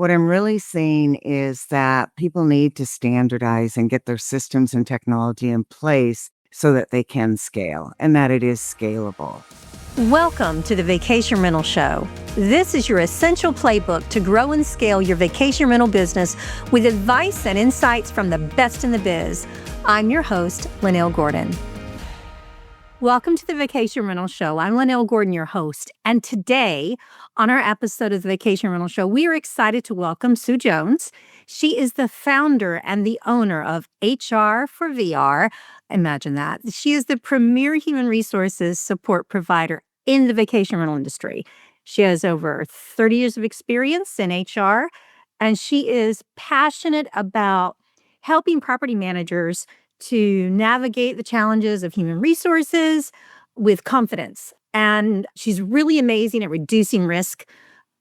What I'm really seeing is that people need to standardize and get their systems and technology in place so that they can scale and that it is scalable. Welcome to the Vacation Rental Show. This is your essential playbook to grow and scale your vacation rental business with advice and insights from the best in the biz. I'm your host, Lynell Gordon. Welcome to the Vacation Rental Show. I'm Lynell Gordon, your host. And today, on our episode of the Vacation Rental Show, we are excited to welcome Sue Jones. She is the founder and the owner of HR for VR. Imagine that. She is the premier human resources support provider in the vacation rental industry. She has over 30 years of experience in HR, and she is passionate about helping property managers to navigate the challenges of human resources with confidence. And she's really amazing at reducing risk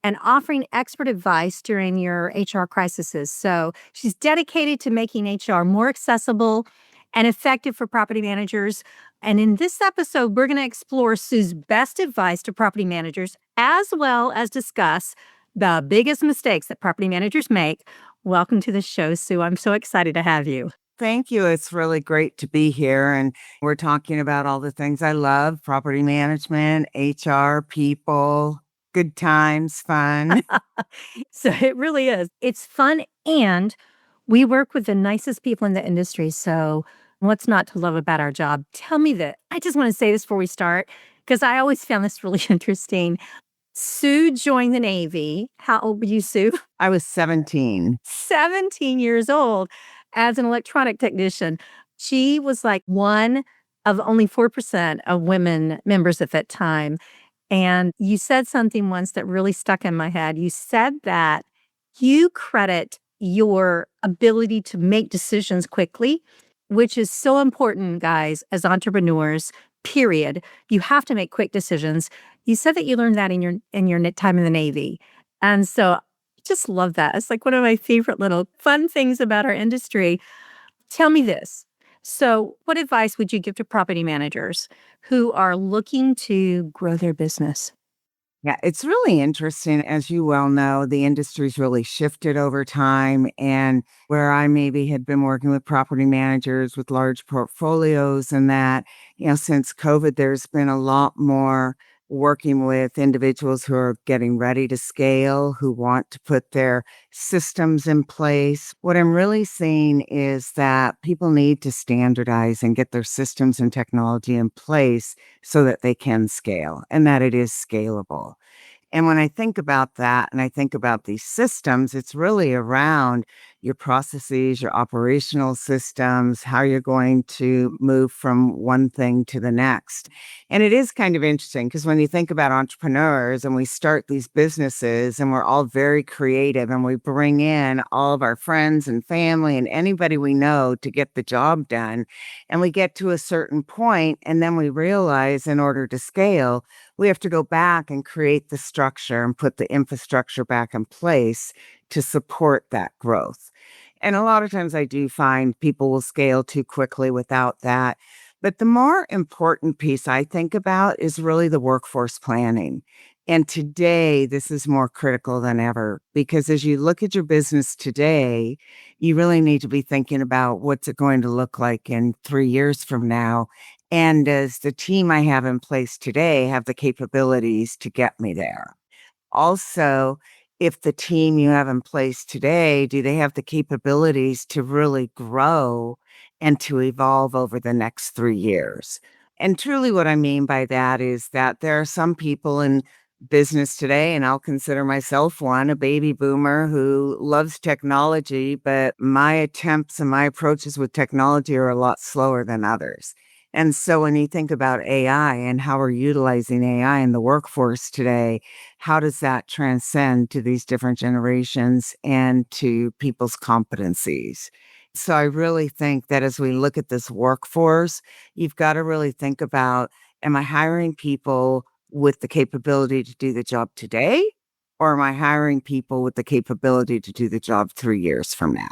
and offering expert advice during your HR crises. So she's dedicated to making HR more accessible and effective for property managers. And in this episode, we're going to explore Sue's best advice to property managers, as well as discuss the biggest mistakes that property managers make. Welcome to the show, Sue. I'm so excited to have you. Thank you. It's really great to be here. And we're talking about all the things I love: property management, HR, people, good times, fun. So it really is. It's fun, and we work with the nicest people in the industry. So what's not to love about our job? Tell me that. I just want to say this before we start, because I always found this really interesting. Sue joined the Navy. How old were you, Sue? I was 17. 17 years old as an electronic technician. She was like one of only 4% of women members at that time. And you said something once that really stuck in my head. You said that you credit your ability to make decisions quickly, which is so important, guys, as entrepreneurs, period. You have to make quick decisions. You said that you learned that in your time in the Navy. And so I just love that. It's like one of my favorite little fun things about our industry. Tell me this. So what advice would you give to property managers who are looking to grow their business? Yeah, it's really interesting. As you well know, the industry's really shifted over time. And where I maybe had been working with property managers with large portfolios and that, since COVID, there's been a lot more working with individuals who are getting ready to scale, who want to put their systems in place. What I'm really seeing is that people need to standardize and get their systems and technology in place so that they can scale and that it is scalable. And when I think about that and I think about these systems, it's really around your processes, your operational systems, how you're going to move from one thing to the next. And it is kind of interesting because when you think about entrepreneurs and we start these businesses and we're all very creative and we bring in all of our friends and family and anybody we know to get the job done. And we get to a certain point and then we realize in order to scale, we have to go back and create the structure and put the infrastructure back in place to support that growth. And a lot of times I do find people will scale too quickly without that. But the more important piece I think about is really the workforce planning. And today, this is more critical than ever because as you look at your business today, you really need to be thinking about what's it going to look like in 3 years from now. And does the team I have in place today have the capabilities to get me there? Also, if the team you have in place today, do they have the capabilities to really grow and to evolve over the next 3 years? And truly what I mean by that is that there are some people in business today, and I'll consider myself one, a baby boomer who loves technology, but my attempts and my approaches with technology are a lot slower than others. And so when you think about AI and how we're utilizing AI in the workforce today, how does that transcend to these different generations and to people's competencies? So I really think that as we look at this workforce, you've got to really think about, am I hiring people with the capability to do the job today? Or am I hiring people with the capability to do the job 3 years from now?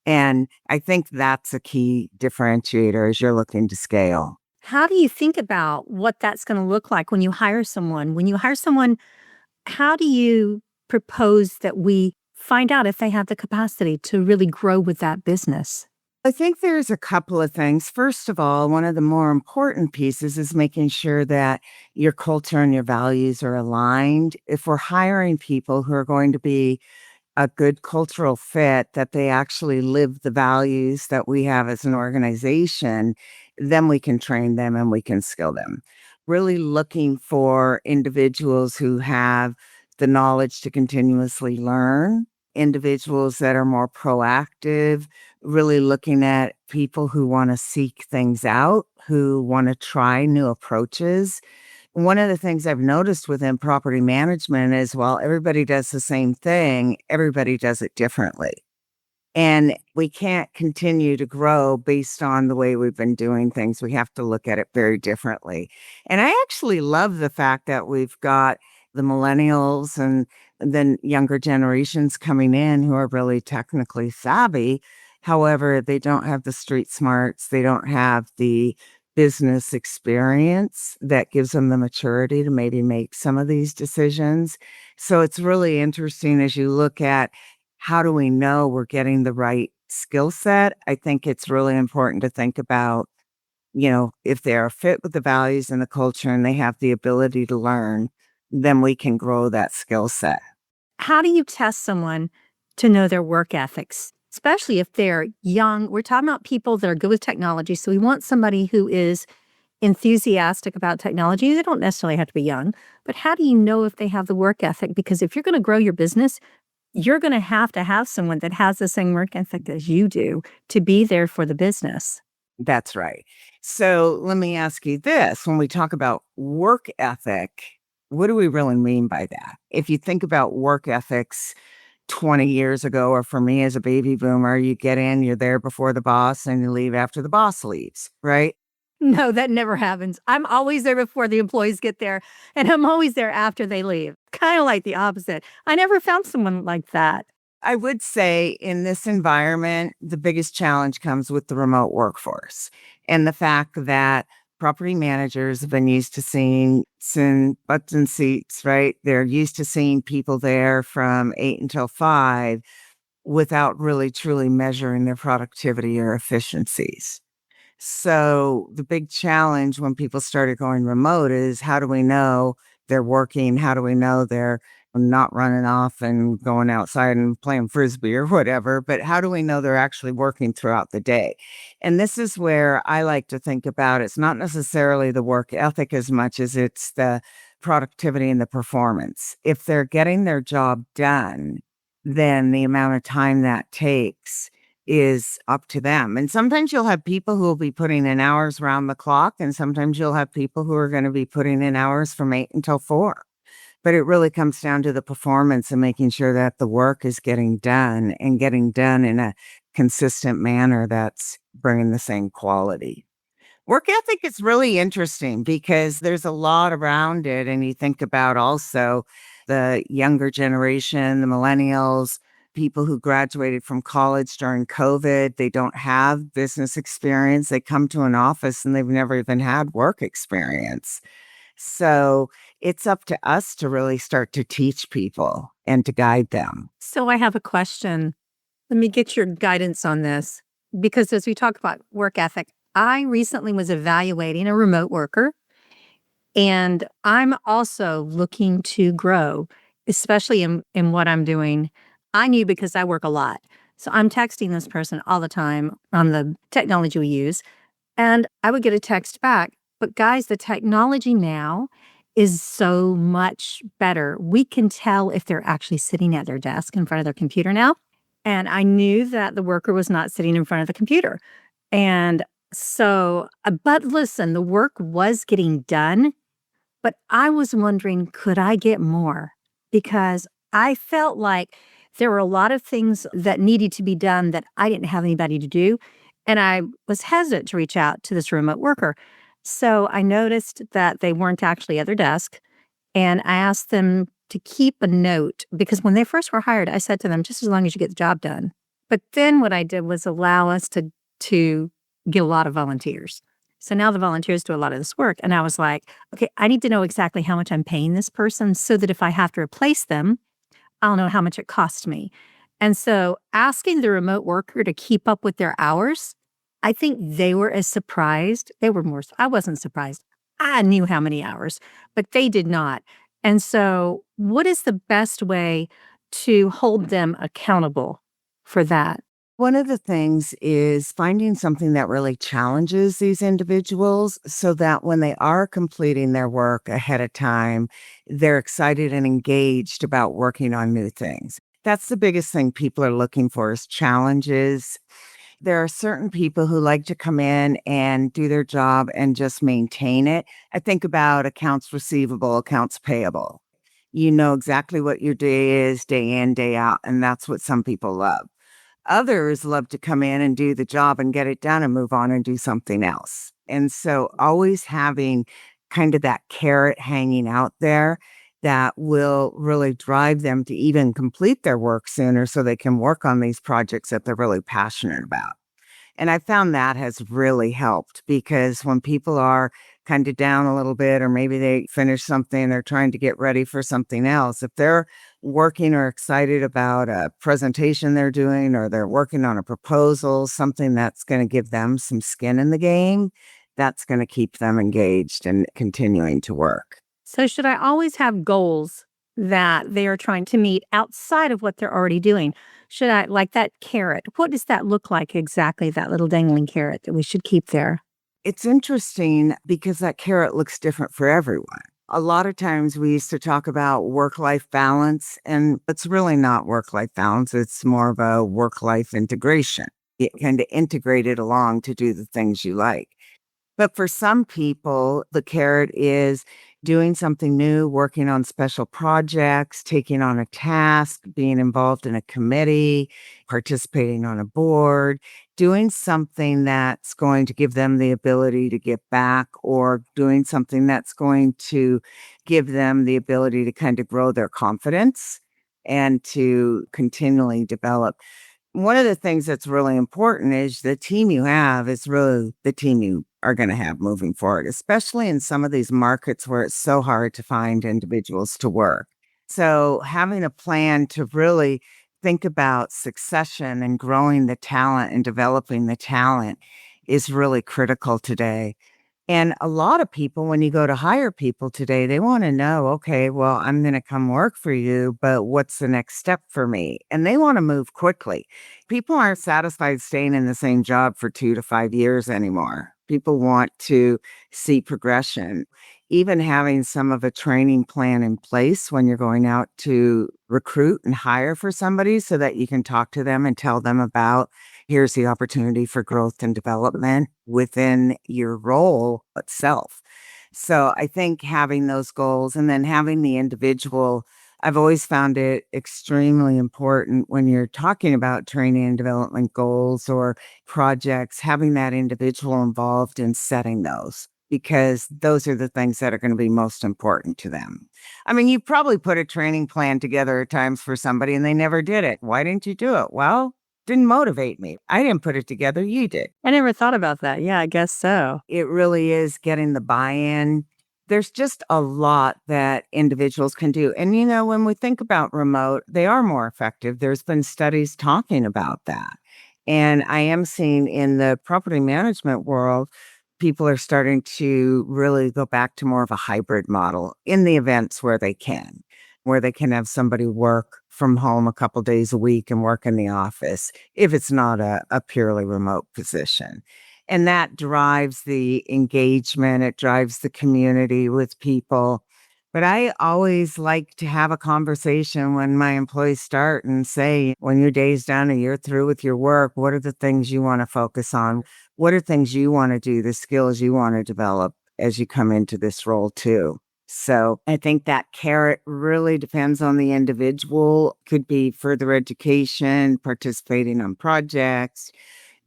And I think that's a key differentiator as you're looking to scale. How do you think about what that's going to look like when you hire someone? When you hire someone, how do you propose that we find out if they have the capacity to really grow with that business? I think there's a couple of things. First of all, one of the more important pieces is making sure that your culture and your values are aligned. If we're hiring people who are going to be a good cultural fit, that they actually live the values that we have as an organization, then we can train them and we can skill them. Really looking for individuals who have the knowledge to continuously learn, individuals that are more proactive, really looking at people who want to seek things out, who want to try new approaches. One of the things I've noticed within property management is while everybody does the same thing, everybody does it differently. And we can't continue to grow based on the way we've been doing things. We have to look at it very differently. And I actually love the fact that we've got the millennials and then younger generations coming in who are really technically savvy. However, they don't have the street smarts, they don't have the business experience that gives them the maturity to maybe make some of these decisions. So it's really interesting as you look at how do we know we're getting the right skill set? I think it's really important to think about, if they're fit with the values and the culture and they have the ability to learn, then we can grow that skill set. How do you test someone to know their work ethics, especially if they're young? We're talking about people that are good with technology. So we want somebody who is enthusiastic about technology. They don't necessarily have to be young, but how do you know if they have the work ethic? Because if you're going to grow your business, you're going to have someone that has the same work ethic as you do to be there for the business. That's right. So let me ask you this. When we talk about work ethic, what do we really mean by that? If you think about work ethics 20 years ago, or for me as a baby boomer, you get in, you're there before the boss, and you leave after the boss leaves, right? No, that never happens. I'm always there before the employees get there, and I'm always there after they leave. Kind of like the opposite. I never found someone like that. I would say in this environment, the biggest challenge comes with the remote workforce and the fact that property managers have been used to seeing butts and seats, right? They're used to seeing people there from 8 until 5 without really truly measuring their productivity or efficiencies. So the big challenge when people started going remote is how do we know they're working? How do we know they're not running off and going outside and playing frisbee or whatever? But how do we know they're actually working throughout the day? And this is where I like to think about it's not necessarily the work ethic as much as it's the productivity and the performance. If they're getting their job done, then the amount of time that takes is up to them. And sometimes you'll have people who will be putting in hours round the clock, and sometimes you'll have people who are going to be putting in hours from 8 until 4. But it really comes down to the performance and making sure that the work is getting done and getting done in a consistent manner that's bringing the same quality. Work ethic is really interesting because there's a lot around it. And you think about also the younger generation, the millennials, people who graduated from college during COVID. They don't have business experience. They come to an office and they've never even had work experience. So it's up to us to really start to teach people and to guide them. So I have a question. Let me get your guidance on this. Because as we talk about work ethic, I recently was evaluating a remote worker, and I'm also looking to grow, especially in what I'm doing. I knew because I work a lot. So I'm texting this person all the time on the technology we use, and I would get a text back. But guys, the technology now is so much better. We can tell if they're actually sitting at their desk in front of their computer now. And I knew that the worker was not sitting in front of the computer. And so, but listen, the work was getting done, but I was wondering, could I get more? Because I felt like there were a lot of things that needed to be done that I didn't have anybody to do. And I was hesitant to reach out to this remote worker. So I noticed that they weren't actually at their desk. And I asked them to keep a note because when they first were hired, I said to them, just as long as you get the job done. But then what I did was allow us to get a lot of volunteers. So now the volunteers do a lot of this work. And I was like, okay, I need to know exactly how much I'm paying this person so that if I have to replace them, I'll know how much it cost me. And so asking the remote worker to keep up with their hours, I think they were as surprised. They were more, I wasn't surprised. I knew how many hours, but they did not. And so, what is the best way to hold them accountable for that? One of the things is finding something that really challenges these individuals so that when they are completing their work ahead of time, they're excited and engaged about working on new things. That's the biggest thing people are looking for is challenges. There are certain people who like to come in and do their job and just maintain it. I think about accounts receivable, accounts payable. You know exactly what your day is, day in, day out, and that's what some people love. Others love to come in and do the job and get it done and move on and do something else. And so always having kind of that carrot hanging out there that will really drive them to even complete their work sooner so they can work on these projects that they're really passionate about. And I found that has really helped because when people are kind of down a little bit, or maybe they finish something, they're trying to get ready for something else. If they're working or excited about a presentation they're doing, or they're working on a proposal, something that's going to give them some skin in the game, that's going to keep them engaged and continuing to work. So, should I always have goals that they are trying to meet outside of what they're already doing? Should I, like that carrot, what does that look like exactly, that little dangling carrot that we should keep there? It's interesting because that carrot looks different for everyone. A lot of times we used to talk about work life balance, and it's really not work life balance. It's more of a work life integration. You kind of integrate it along to do the things you like. But for some people, the carrot is doing something new, working on special projects, taking on a task, being involved in a committee, participating on a board, doing something that's going to give them the ability to give back, or doing something that's going to give them the ability to kind of grow their confidence and to continually develop. One of the things that's really important is the team you have is really the team you are going to have moving forward, especially in some of these markets where it's so hard to find individuals to work. So, having a plan to really think about succession and growing the talent and developing the talent is really critical today. And a lot of people, when you go to hire people today, they want to know, okay, well, I'm going to come work for you, but what's the next step for me? And they want to move quickly. People aren't satisfied staying in the same job for 2 to 5 years anymore. People want to see progression. Even having some of a training plan in place when you're going out to recruit and hire for somebody so that you can talk to them and tell them about here's the opportunity for growth and development within your role itself. So I think having those goals and then having the individual, I've always found it extremely important when you're talking about training and development goals or projects, having that individual involved in setting those, because those are the things that are going to be most important to them. I mean, you probably put a training plan together at times for somebody and they never did it. Why didn't you do it? Well, didn't motivate me. I didn't put it together. You did. I never thought about that. Yeah, I guess so. It really is getting the buy-in. There's just a lot that individuals can do. And, when we think about remote, they are more effective. There's been studies talking about that. And I am seeing in the property management world, people are starting to really go back to more of a hybrid model in the events where they can have somebody work from home a couple days a week and work in the office if it's not a purely remote position. And that drives the engagement, it drives the community with people. But I always like to have a conversation when my employees start and say, when your day's done and you're through with your work, what are the things you want to focus on? What are things you want to do, the skills you want to develop as you come into this role too? So I think that carrot really depends on the individual. Could be further education, participating on projects,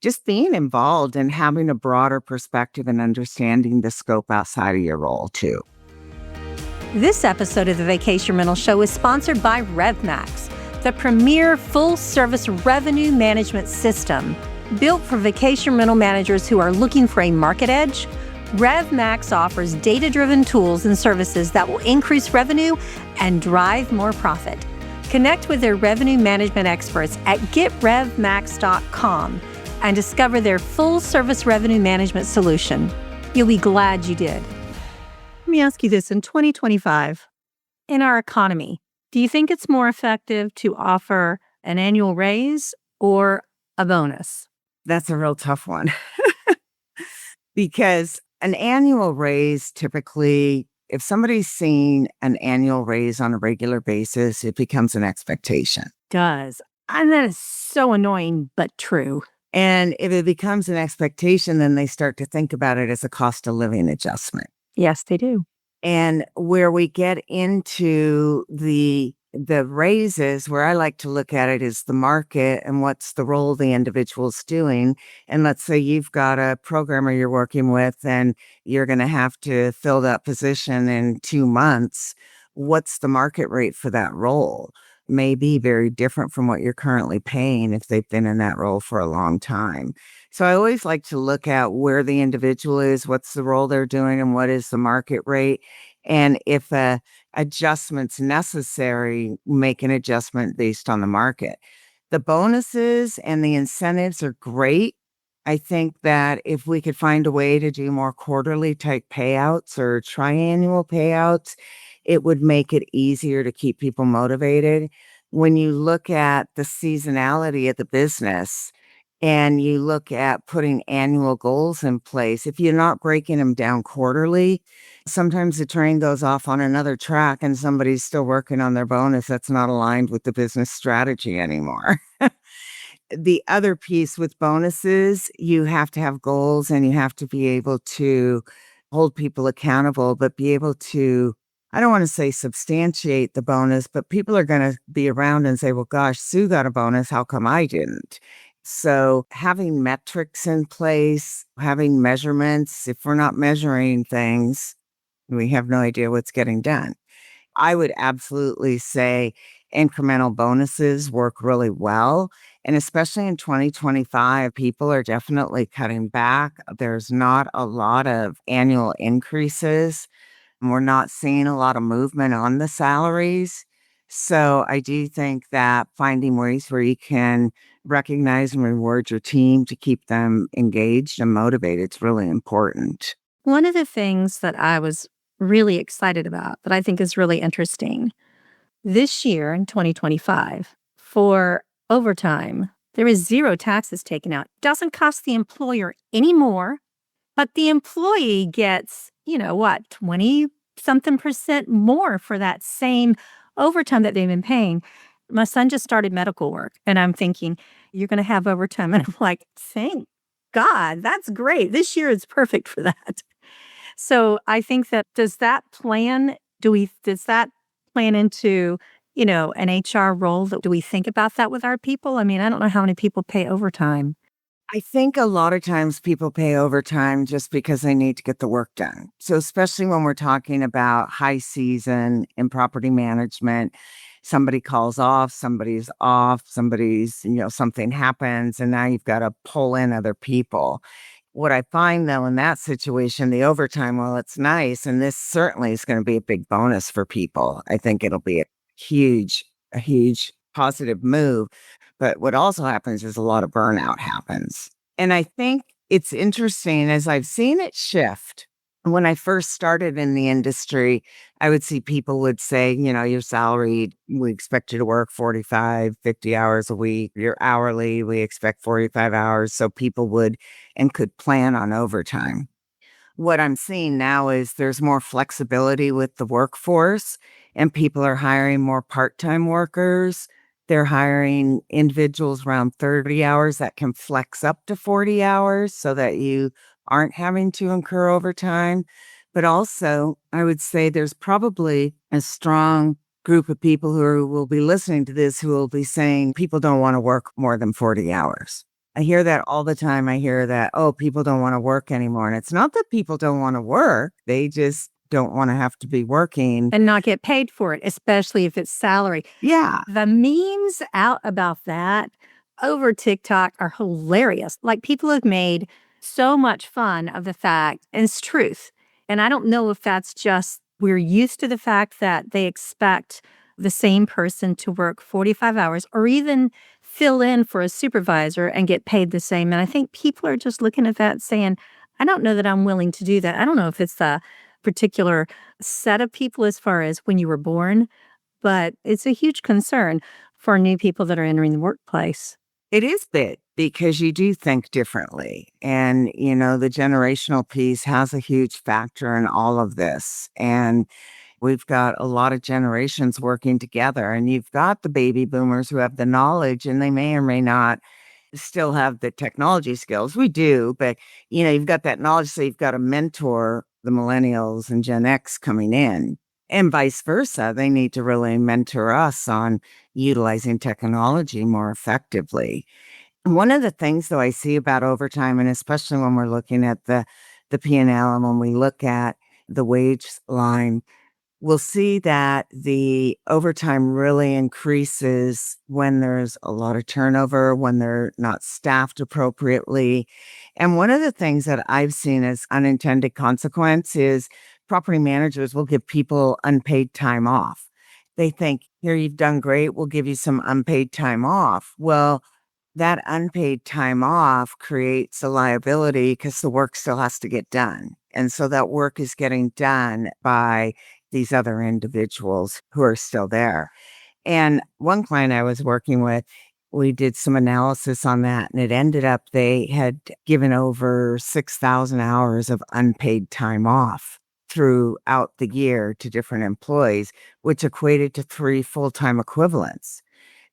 just being involved and having a broader perspective and understanding the scope outside of your role too. This episode of the Vacation Rental Show is sponsored by RevMax, the premier full-service revenue management system built for vacation rental managers who are looking for a market edge. RevMax offers data-driven tools and services that will increase revenue and drive more profit. Connect with their revenue management experts at getrevmax.com and discover their full-service revenue management solution. You'll be glad you did. Let me ask you this. In 2025, in our economy, do you think it's more effective to offer an annual raise or a bonus? That's a real tough one because an annual raise typically, if somebody's seeing an annual raise on a regular basis, it becomes an expectation. Does. And that is so annoying, but true. And if it becomes an expectation, then they start to think about it as a cost of living adjustment. Yes, they do. And where we get into the raises, where I like to look at it is the market and what's the role the individual's doing. And let's say you've got a programmer you're working with and you're going to have to fill that position in 2 months. What's the market rate for that role? May be very different from what you're currently paying if they've been in that role for a long time. So I always like to look at where the individual is, what's the role they're doing, and what is the market rate. And if a adjustment's necessary, make an adjustment based on the market. The bonuses and the incentives are great. I think that if we could find a way to do more quarterly type payouts or triannual payouts, it would make it easier to keep people motivated. When you look at the seasonality of the business and you look at putting annual goals in place, if you're not breaking them down quarterly, sometimes the train goes off on another track and somebody's still working on their bonus that's not aligned with the business strategy anymore. The other piece with bonuses, you have to have goals and you have to be able to hold people accountable, but be able to, I don't want to say substantiate the bonus, but people are going to be around and say, well, gosh, Sue got a bonus. How come I didn't? So having metrics in place, having measurements, if we're not measuring things, we have no idea what's getting done. I would absolutely say incremental bonuses work really well. And especially in 2025, people are definitely cutting back. There's not a lot of annual increases. We're not seeing a lot of movement on the salaries. So I do think that finding ways where you can recognize and reward your team to keep them engaged and motivated is really important. One of the things that I was really excited about that I think is really interesting this year in 2025 for overtime, there is 0 taxes taken out. Doesn't cost the employer any more, but the employee gets, 20 something percent more for that same overtime that they've been paying. My son just started medical work and I'm thinking, you're going to have overtime. And I'm like, thank God, that's great. This year is perfect for that. So I think that does that plan into, an HR role? Do we think about that with our people? I mean, I don't know how many people pay overtime. I think a lot of times people pay overtime just because they need to get the work done. So especially when we're talking about high season in property management, somebody calls off, somebody's off, something happens, and now you've got to pull in other people. What I find though in that situation, the overtime, well, it's nice, and this certainly is going to be a big bonus for people. I think it'll be a huge positive move. But what also happens is a lot of burnout happens. And I think it's interesting as I've seen it shift. When I first started in the industry, I would see people would say, you're salaried, we expect you to work 45, 50 hours a week. You're hourly, we expect 45 hours. So people would and could plan on overtime. What I'm seeing now is there's more flexibility with the workforce and people are hiring more part-time workers. They're hiring individuals around 30 hours that can flex up to 40 hours so that you aren't having to incur overtime. But also, I would say there's probably a strong group of people who will be listening to this who will be saying people don't want to work more than 40 hours. I hear that all the time. I hear that, oh, people don't want to work anymore. And it's not that people don't want to work. They just don't want to have to be working. And not get paid for it, especially if it's salary. Yeah. The memes out about that over TikTok are hilarious. Like people have made so much fun of the fact, and it's truth. And I don't know if that's just we're used to the fact that they expect the same person to work 45 hours or even fill in for a supervisor and get paid the same. And I think people are just looking at that saying, I don't know that I'm willing to do that. I don't know if it's a particular set of people as far as when you were born, but it's a huge concern for new people that are entering the workplace. It is big because you do think differently. And, the generational piece has a huge factor in all of this. And we've got a lot of generations working together, and you've got the baby boomers who have the knowledge and they may or may not still have the technology skills. We do, but you've got that knowledge, so you've got to mentor the millennials and Gen X coming in. And vice versa. They need to really mentor us on utilizing technology more effectively. One of the things though I see about overtime, and especially when we're looking at the P&L and L, and when we look at the wage line, we'll see that the overtime really increases when there's a lot of turnover, when they're not staffed appropriately. And one of the things that I've seen as unintended consequence is property managers will give people unpaid time off. They think, here, you've done great, we'll give you some unpaid time off. Well, that unpaid time off creates a liability because the work still has to get done. And so that work is getting done by these other individuals who are still there. And one client I was working with, we did some analysis on that, and it ended up they had given over 6,000 hours of unpaid time off throughout the year to different employees, which equated to 3 full-time equivalents.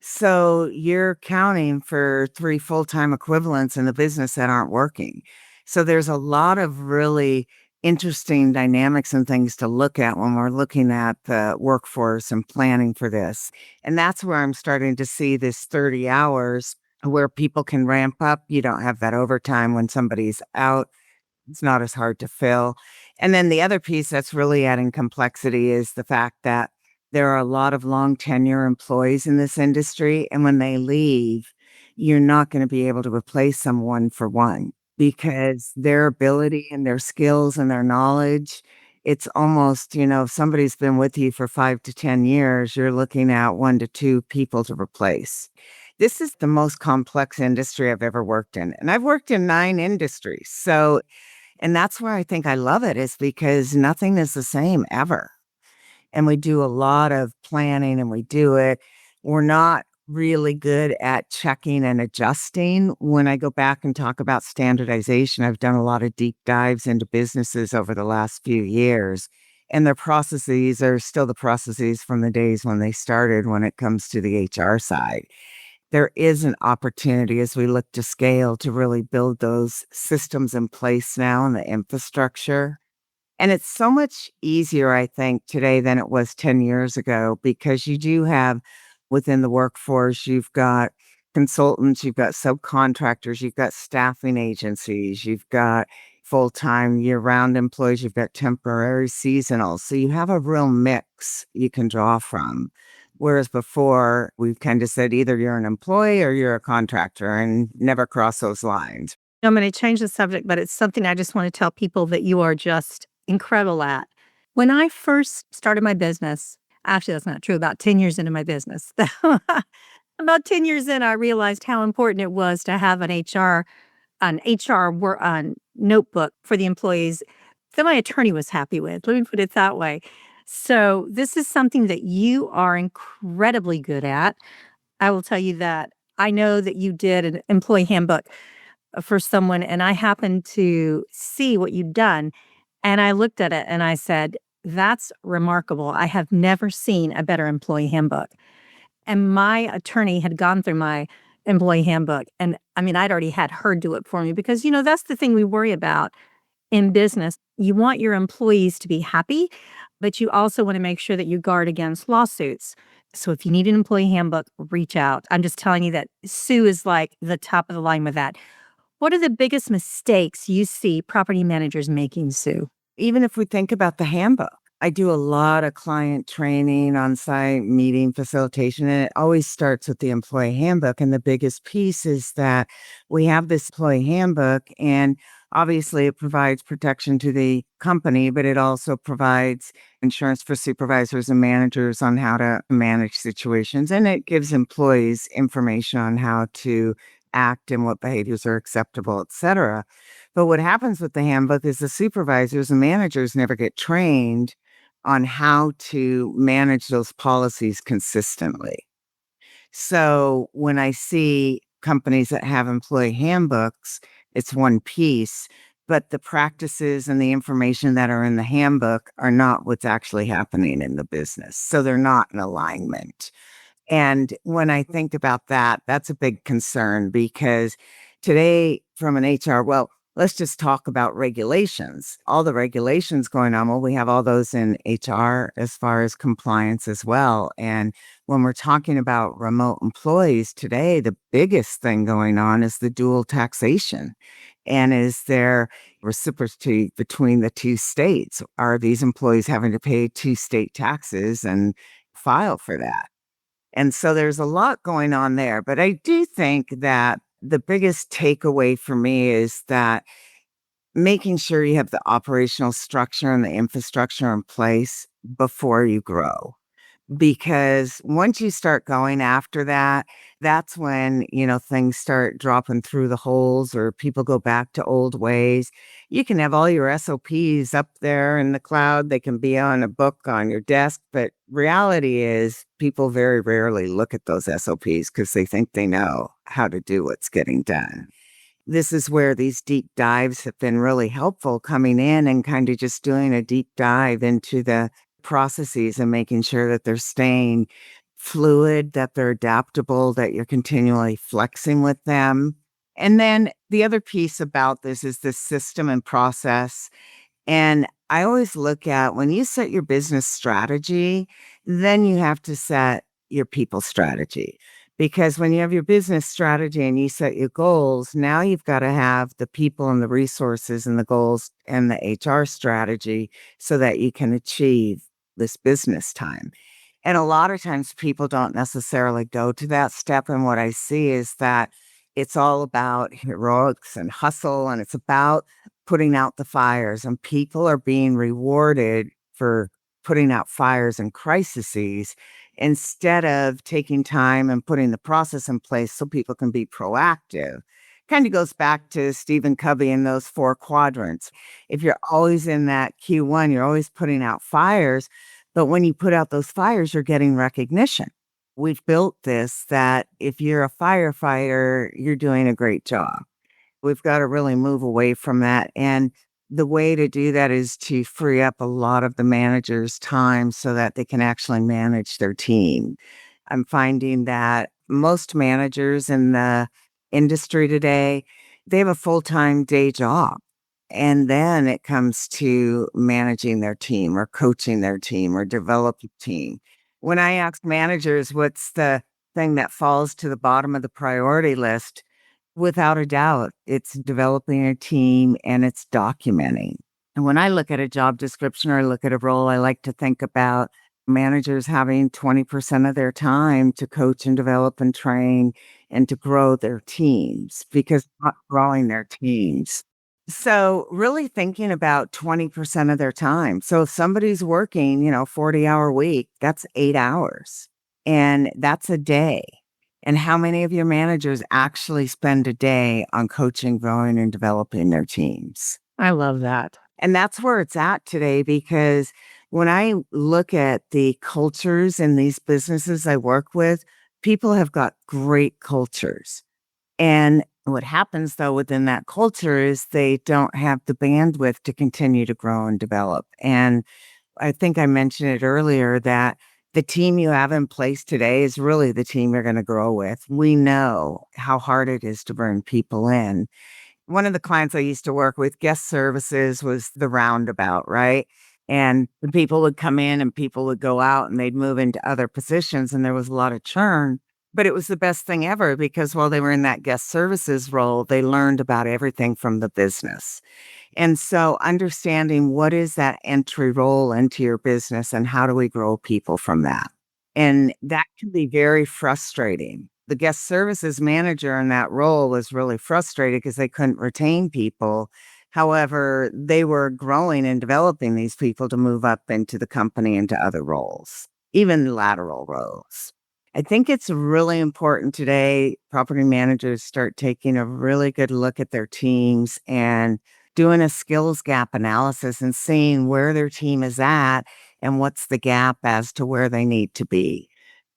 So you're counting for 3 full-time equivalents in the business that aren't working. So there's a lot of really interesting dynamics and things to look at when we're looking at the workforce and planning for this. And that's where I'm starting to see this 30 hours where people can ramp up. You don't have that overtime when somebody's out. It's not as hard to fill. And then the other piece that's really adding complexity is the fact that there are a lot of long tenure employees in this industry. And when they leave, you're not going to be able to replace them one for one because their ability and their skills and their knowledge, it's almost, if somebody's been with you for 5 to 10 years, you're looking at 1 to 2 people to replace. This is the most complex industry I've ever worked in. And I've worked in 9 industries. So, and that's where I think I love it, is because nothing is the same ever. And we do a lot of planning and we do it. We're not really good at checking and adjusting. When I go back and talk about standardization, I've done a lot of deep dives into businesses over the last few years. And their processes are still the processes from the days when they started when it comes to the HR side. There is an opportunity as we look to scale to really build those systems in place now and the infrastructure. And it's so much easier, I think, today than it was 10 years ago, because you do have within the workforce, you've got consultants, you've got subcontractors, you've got staffing agencies, you've got full-time year-round employees, you've got temporary seasonal. So you have a real mix you can draw from. Whereas before, we've kind of said either you're an employee or you're a contractor and never cross those lines. I'm going to change the subject, but it's something I just want to tell people that you are just incredible at. When I first started my business, actually, that's not true, about 10 years into my business, about 10 years in, I realized how important it was to have an HR notebook for the employees that my attorney was happy with. Let me put it that way. So this is something that you are incredibly good at. I will tell you that I know that you did an employee handbook for someone, and I happened to see what you'd done, and I looked at it and I said, that's remarkable. I have never seen a better employee handbook. And my attorney had gone through my employee handbook. And I mean, I'd already had her do it for me because, that's the thing we worry about in business. You want your employees to be happy, but you also want to make sure that you guard against lawsuits. So if you need an employee handbook, reach out. I'm just telling you that Sue is like the top of the line with that. What are the biggest mistakes you see property managers making, Sue? Even if we think about the handbook, I do a lot of client training, on-site meeting facilitation, and it always starts with the employee handbook. And the biggest piece is that we have this employee handbook, and Obviously, it provides protection to the company, but it also provides insurance for supervisors and managers on how to manage situations. And it gives employees information on how to act and what behaviors are acceptable, et cetera. But what happens with the handbook is the supervisors and managers never get trained on how to manage those policies consistently. So when I see companies that have employee handbooks, it's one piece, but the practices and the information that are in the handbook are not what's actually happening in the business. So they're not in alignment. And when I think about that, that's a big concern because today, from an HR, well, let's just talk about regulations. All the regulations going on, well, we have all those in HR as far as compliance as well. And when we're talking about remote employees today, the biggest thing going on is the dual taxation. And is there reciprocity between the two states? Are these employees having to pay two state taxes and file for that? And so there's a lot going on there. But I do think that the biggest takeaway for me is that making sure you have the operational structure and the infrastructure in place before you grow. Because once you start going after that, that's when, things start dropping through the holes or people go back to old ways. You can have all your SOPs up there in the cloud. They can be on a book on your desk, but reality is people very rarely look at those SOPs because they think they know how to do what's getting done. This is where these deep dives have been really helpful, coming in and kind of just doing a deep dive into the processes and making sure that they're staying fluid, that they're adaptable, that you're continually flexing with them. And then the other piece about this is the system and process. And I always look at when you set your business strategy, then you have to set your people strategy. Because when you have your business strategy and you set your goals, now you've got to have the people and the resources and the goals and the HR strategy so that you can achieve this business time. And a lot of times people don't necessarily go to that step. And what I see is that it's all about heroics and hustle, and it's about putting out the fires, and people are being rewarded for putting out fires and crises instead of taking time and putting the process in place so people can be proactive. Kind of goes back to Stephen Covey and those four quadrants. If you're always in that Q1, you're always putting out fires, but when you put out those fires, you're getting recognition. We've built this that if you're a firefighter, you're doing a great job. We've got to really move away from that. And the way to do that is to free up a lot of the manager's time so that they can actually manage their team. I'm finding that most managers in the industry today, they have a full-time day job. And then it comes to managing their team or coaching their team or developing team. When I ask managers what's the thing that falls to the bottom of the priority list, without a doubt, it's developing a team and it's documenting. And when I look at a job description or I look at a role, I like to think about managers having 20% of their time to coach and develop and train and to grow their teams because not growing their teams. So really thinking about 20% of their time. So if somebody's working, 40-hour week, that's 8 hours and that's a day. And how many of your managers actually spend a day on coaching, growing, and developing their teams? I love that. And that's where it's at today because when I look at the cultures in these businesses I work with, people have got great cultures. And what happens though within that culture is they don't have the bandwidth to continue to grow and develop. And I think I mentioned it earlier that the team you have in place today is really the team you're going to grow with. We know how hard it is to bring people in. One of the clients I used to work with, guest services was the roundabout, right? And the people would come in and people would go out and they'd move into other positions and there was a lot of churn. But it was the best thing ever because while they were in that guest services role, they learned about everything from the business. And so understanding what is that entry role into your business and how do we grow people from that? And that can be very frustrating. The guest services manager in that role was really frustrated because they couldn't retain people. However, they were growing and developing these people to move up into the company into other roles, even lateral roles. I think it's really important today, property managers start taking a really good look at their teams and doing a skills gap analysis and seeing where their team is at and what's the gap as to where they need to be.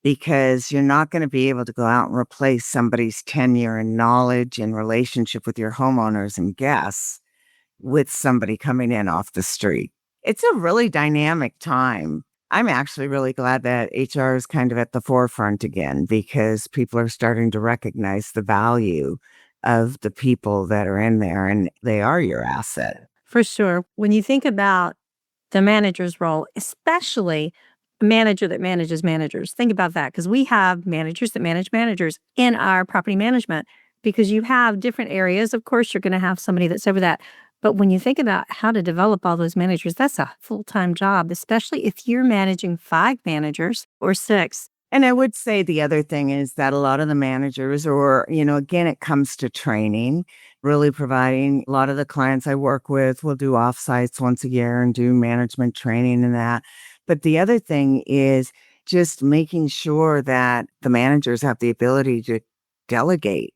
Because you're not going to be able to go out and replace somebody's tenure and knowledge and relationship with your homeowners and guests with somebody coming in off the street. It's a really dynamic time. I'm actually really glad that HR is kind of at the forefront again because people are starting to recognize the value of the people that are in there and they are your asset. For sure. When you think about the manager's role, especially a manager that manages managers, think about that because we have managers that manage managers in our property management because you have different areas. Of course, you're going to have somebody that's over that. But when you think about how to develop all those managers, that's a full-time job, especially if you're managing 5 managers or 6. And I would say the other thing is that a lot of the managers, or, again, it comes to training, really providing a lot of the clients I work with will do offsites once a year and do management training and that. But the other thing is just making sure that the managers have the ability to delegate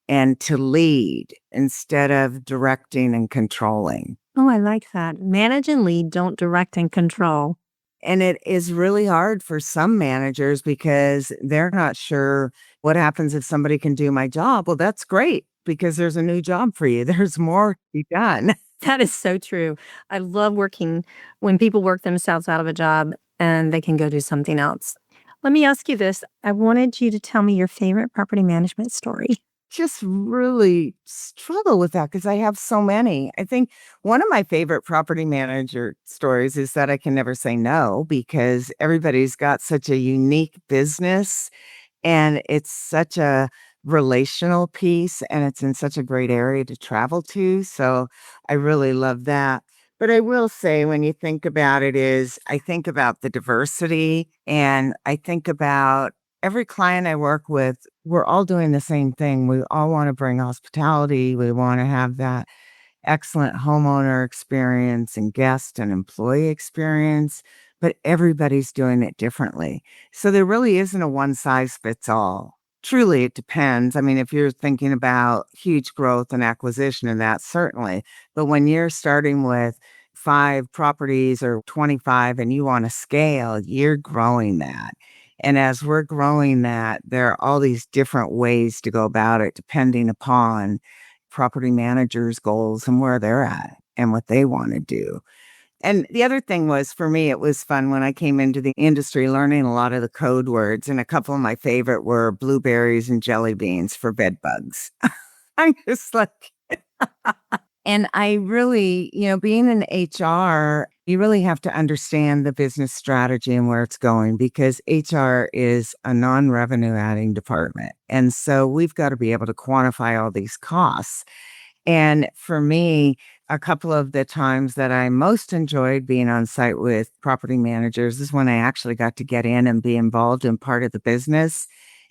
and to lead instead of directing and controlling. Oh, I like that. Manage and lead, don't direct and control. And it is really hard for some managers because they're not sure what happens if somebody can do my job. Well, that's great because there's a new job for you. There's more to be done. That is so true. I love working when people work themselves out of a job and they can go do something else. Let me ask you this. I wanted you to tell me your favorite property management story. Just really struggle with that because I have so many. I think one of my favorite property manager stories is that I can never say no because everybody's got such a unique business and it's such a relational piece and it's in such a great area to travel to. So I really love that. But I will say, when you think about it, is I think about the diversity and I think about every client I work with, we're all doing the same thing. We all want to bring hospitality. We want to have that excellent homeowner experience and guest and employee experience, but everybody's doing it differently. So there really isn't a one size fits all. Truly, it depends. I mean, if you're thinking about huge growth and acquisition and that, certainly. But when you're starting with 5 properties or 25 and you want to scale, you're growing that. And as we're growing that, there are all these different ways to go about it depending upon property managers' goals and where they're at and what they want to do. And the other thing was for me, it was fun when I came into the industry learning a lot of the code words. And a couple of my favorite were blueberries and jelly beans for bed bugs. I'm just like, and I really, being in HR, you really have to understand the business strategy and where it's going because HR is a non-revenue adding department. And so we've got to be able to quantify all these costs. And for me, a couple of the times that I most enjoyed being on site with property managers is when I actually got to get in and be involved in part of the business.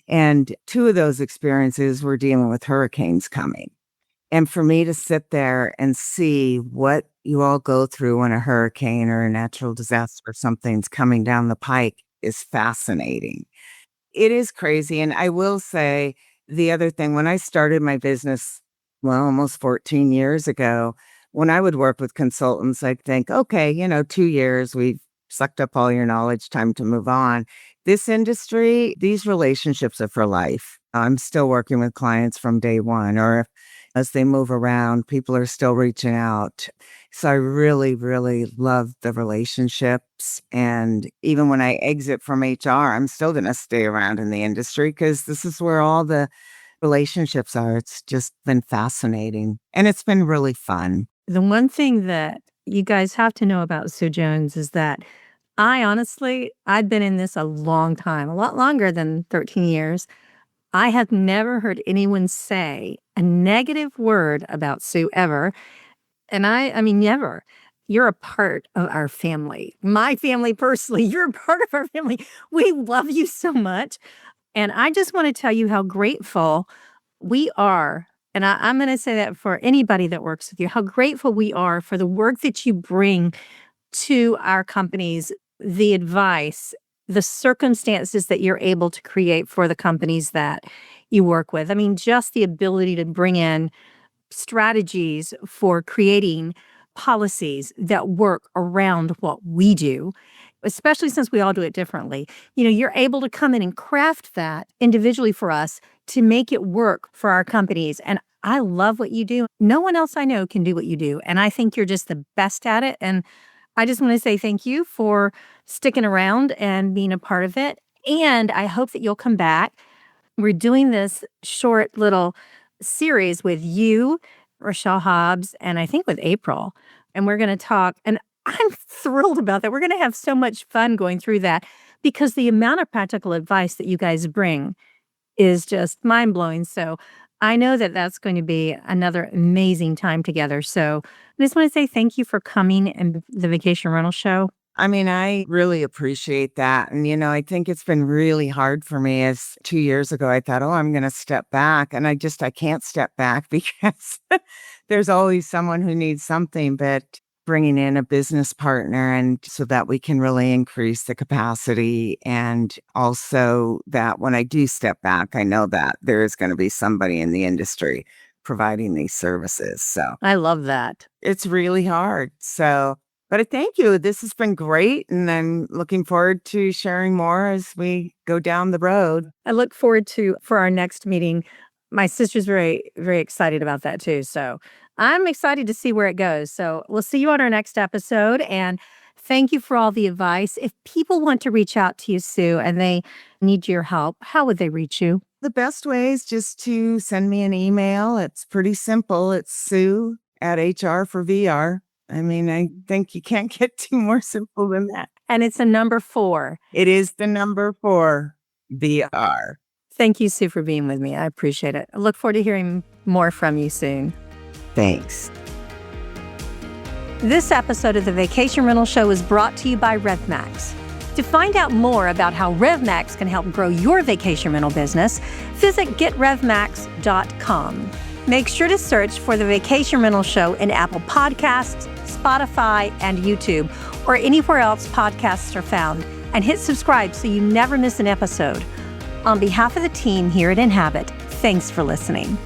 And 2 of those experiences were dealing with hurricanes coming. And for me to sit there and see what you all go through when a hurricane or a natural disaster or something's coming down the pike is fascinating. It is crazy. And I will say the other thing, when I started my business, well, almost 14 years ago, when I would work with consultants, I'd think, okay, 2 years, we've sucked up all your knowledge, time to move on. This industry, these relationships are for life. I'm still working with clients from day one, or if, as they move around, people are still reaching out. So I really, really love the relationships. And even when I exit from HR, I'm still going to stay around in the industry because this is where all the relationships are. It's just been fascinating and it's been really fun. The one thing that you guys have to know about Sue Jones is that I've been in this a long time, a lot longer than 13 years. I have never heard anyone say a negative word about Sue ever. And I mean, never. You're a part of our family. My family personally, you're a part of our family. We love you so much. And I just want to tell you how grateful we are And I'm going to say that for anybody that works with you, how grateful we are for the work that you bring to our companies, the advice, the circumstances that you're able to create for the companies that you work with. I mean, just the ability to bring in strategies for creating policies that work around what we do, especially since we all do it differently. You're able to come in and craft that individually for us to make it work for our companies. And I love what you do. No one else I know can do what you do. And I think you're just the best at it. And I just want to say thank you for sticking around and being a part of it. And I hope that you'll come back. We're doing this short little series with you, Rochelle Hobbs, and I think with April. And we're going to talk, and I'm thrilled about that. We're going to have so much fun going through that because the amount of practical advice that you guys bring is just mind-blowing. So I know that that's going to be another amazing time together. So I just want to say thank you for coming and the Vacation Rental Show. I mean, I really appreciate that. And, I think it's been really hard for me as 2 years ago, I thought, oh, I'm going to step back. And I can't step back because there's always someone who needs something, but bringing in a business partner and so that we can really increase the capacity. And also that when I do step back, I know that there is going to be somebody in the industry providing these services. So I love that. it's really hard. But I thank you. This has been great. And I'm looking forward to sharing more as we go down the road. I look forward for our next meeting. My sister's very, very excited about that too. So I'm excited to see where it goes. So we'll see you on our next episode. And thank you for all the advice. If people want to reach out to you, Sue, and they need your help, how would they reach you? The best way is just to send me an email. It's pretty simple. It's Sue at HR for VR. I mean, I think you can't get too more simple than that. And it's a number 4. It is the number 4 VR. Thank you, Sue, for being with me. I appreciate it. I look forward to hearing more from you soon. Thanks. This episode of the Vacation Rental Show is brought to you by RevMax. To find out more about how RevMax can help grow your vacation rental business, visit getrevmax.com. Make sure to search for the Vacation Rental Show in Apple Podcasts, Spotify, and YouTube, or anywhere else podcasts are found, and hit subscribe so you never miss an episode. On behalf of the team here at Inhabit, thanks for listening.